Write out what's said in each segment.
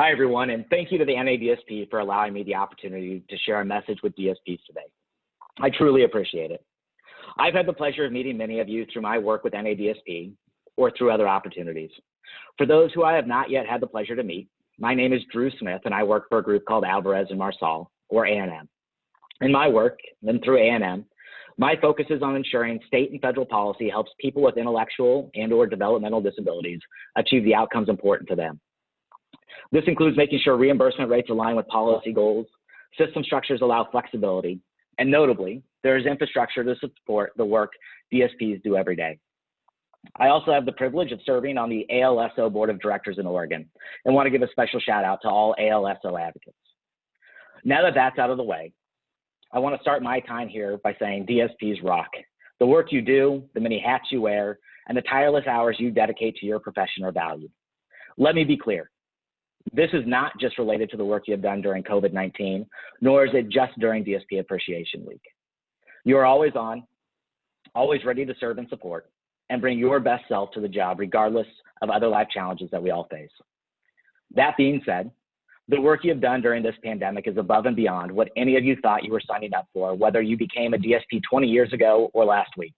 Hi, everyone, and thank you to the NADSP for allowing me the opportunity to share a message with DSPs today. I truly appreciate it. I've had the pleasure of meeting many of you through my work with NADSP or through other opportunities. For those who I have not yet had the pleasure to meet, my name is Drew Smith, and I work for a group called Alvarez and Marsal, or A&M. In my work, and through A&M, my focus is on ensuring state and federal policy helps people with intellectual and/or developmental disabilities achieve the outcomes important to them. This includes making sure reimbursement rates align with policy goals, system structures allow flexibility, and notably, there is infrastructure to support the work DSPs do every day. I also have the privilege of serving on the ALSO Board of Directors in Oregon, and want to give a special shout out to all ALSO advocates. Now that that's out of the way, I want to start my time here by saying DSPs rock. The work you do, the many hats you wear, and the tireless hours you dedicate to your profession are valued. Let me be clear. This is not just related to the work you have done during COVID-19, nor is it just during DSP Appreciation Week. You are always on, always ready to serve and support, and bring your best self to the job regardless of other life challenges that we all face. That being said, the work you have done during this pandemic is above and beyond what any of you thought you were signing up for, whether you became a DSP 20 years ago or last week.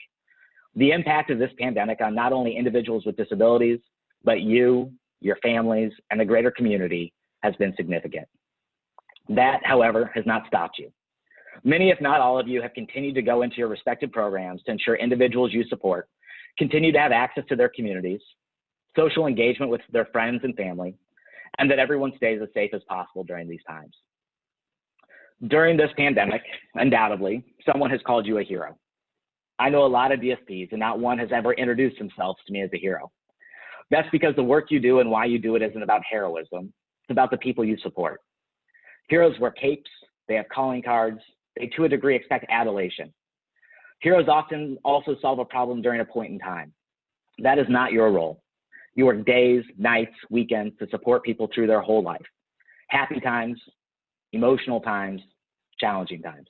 The impact of this pandemic on not only individuals with disabilities, but you, your families, and the greater community has been significant. That, however, has not stopped you. Many, if not all of you, have continued to go into your respective programs to ensure individuals you support continue to have access to their communities, social engagement with their friends and family, and that everyone stays as safe as possible during these times. During this pandemic, undoubtedly, someone has called you a hero. I know a lot of DSPs, and not one has ever introduced themselves to me as a hero. That's because the work you do and why you do it isn't about heroism. It's about the people you support. Heroes wear capes, they have calling cards, they to a degree expect adulation. Heroes often also solve a problem during a point in time. That is not your role. You work days, nights, weekends to support people through their whole life. Happy times, emotional times, challenging times.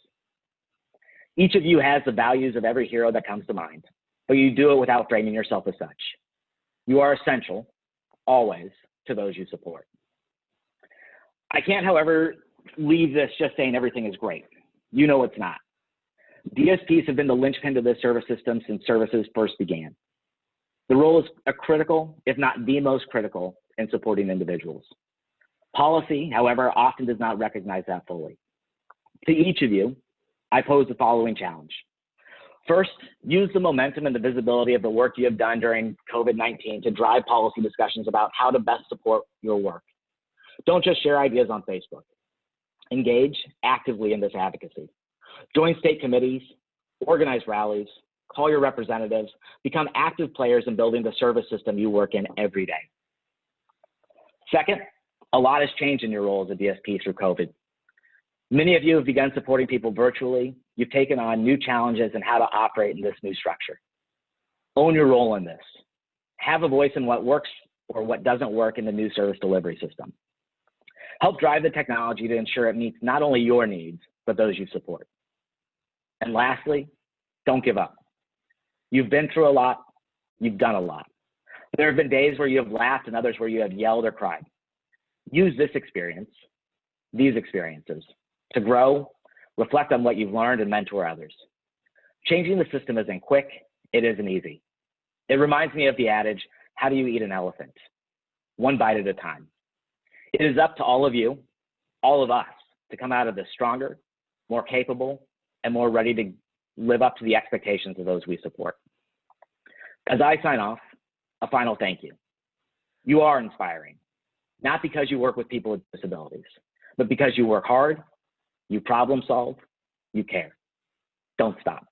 Each of you has the values of every hero that comes to mind, but you do it without framing yourself as such. You are essential, always, to those you support. I can't, however, leave this just saying everything is great. You know it's not. DSPs have been the linchpin to this service system since services first began. The role is a critical, if not the most critical, in supporting individuals. Policy, however, often does not recognize that fully. To each of you, I pose the following challenge. First, use the momentum and the visibility of the work you have done during COVID-19 to drive policy discussions about how to best support your work. Don't just share ideas on Facebook. Engage actively in this advocacy. Join state committees, organize rallies, call your representatives, become active players in building the service system you work in every day. Second, a lot has changed in your role as a DSP through COVID. Many of you have begun supporting people virtually. You've taken on new challenges in how to operate in this new structure. Own your role in this. Have a voice in what works or what doesn't work in the new service delivery system. Help drive the technology to ensure it meets not only your needs, but those you support. And lastly, don't give up. You've been through a lot, you've done a lot. There have been days where you have laughed and others where you have yelled or cried. Use this experience, these experiences, to grow, reflect on what you've learned, and mentor others. Changing the system isn't quick, it isn't easy. It reminds me of the adage, how do you eat an elephant? One bite at a time. It is up to all of you, all of us, to come out of this stronger, more capable, and more ready to live up to the expectations of those we support. As I sign off, a final thank you. You are inspiring, not because you work with people with disabilities, but because you work hard, you problem solve, you care. Don't stop.